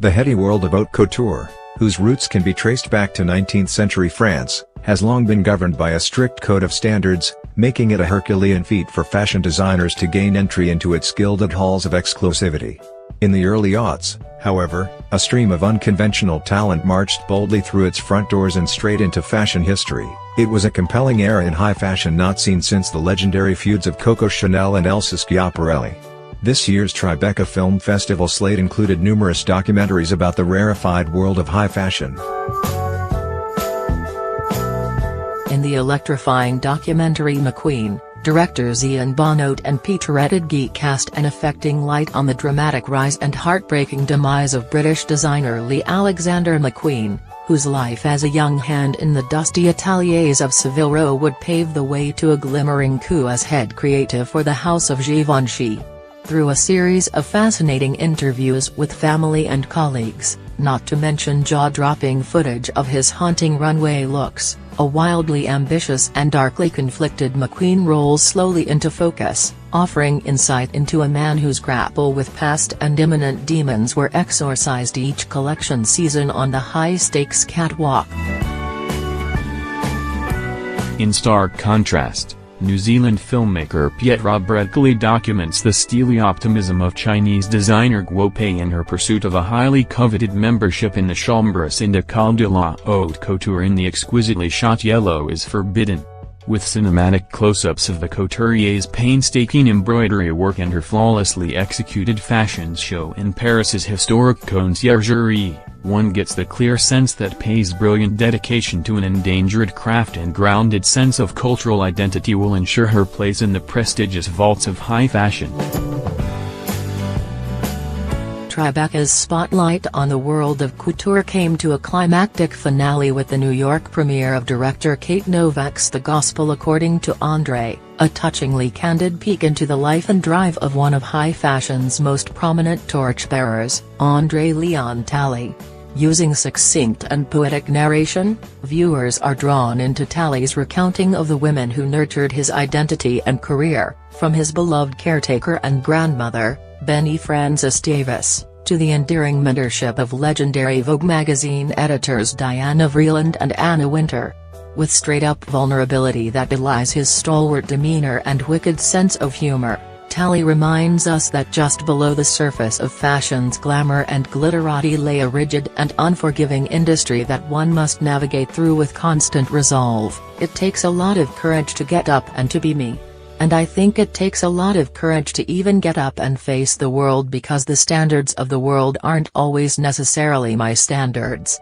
The heady world of haute couture, whose roots can be traced back to 19th-century France, has long been governed by a strict code of standards, making it a Herculean feat for fashion designers to gain entry into its gilded halls of exclusivity. In the early aughts, however, a stream of unconventional talent marched boldly through its front doors and straight into fashion history. It was a compelling era in high fashion not seen since the legendary feuds of Coco Chanel and Elsa Schiaparelli. This year's Tribeca Film Festival slate included numerous documentaries about the rarefied world of high fashion. In the electrifying documentary McQueen, directors Ian Bonnot and Peter Edgey cast an affecting light on the dramatic rise and heartbreaking demise of British designer Lee Alexander McQueen, whose life as a young hand in the dusty ateliers of Savile Row would pave the way to a glimmering coup as head creative for the House of Givenchy. Through a series of fascinating interviews with family and colleagues, not to mention jaw-dropping footage of his haunting runway looks, a wildly ambitious and darkly conflicted McQueen rolls slowly into focus, offering insight into a man whose grapple with past and imminent demons were exorcised each collection season on the high-stakes catwalk. In stark contrast, New Zealand filmmaker Pietra Bradley documents the steely optimism of Chinese designer Guo Pei in her pursuit of a highly coveted membership in the Chambre Syndicale de la Haute Couture in The Exquisitely Shot Yellow is Forbidden. With cinematic close-ups of the couturier's painstaking embroidery work and her flawlessly executed fashion show in Paris's historic Conciergerie, one gets the clear sense that Pei's brilliant dedication to an endangered craft and grounded sense of cultural identity will ensure her place in the prestigious vaults of high fashion. Tribeca's spotlight on the world of couture came to a climactic finale with the New York premiere of director Kate Novak's The Gospel According to André, a touchingly candid peek into the life and drive of one of high fashion's most prominent torchbearers, André Leon Talley. Using succinct and poetic narration, viewers are drawn into Talley's recounting of the women who nurtured his identity and career, from his beloved caretaker and grandmother, Benny Francis Davis, to the endearing mentorship of legendary Vogue magazine editors Diana Vreeland and Anna Wintour. With straight-up vulnerability that belies his stalwart demeanor and wicked sense of humor, Talley reminds us that just below the surface of fashion's glamour and glitterati lay a rigid and unforgiving industry that one must navigate through with constant resolve. It takes a lot of courage to get up and to be me. And I think it takes a lot of courage to even get up and face the world because the standards of the world aren't always necessarily my standards.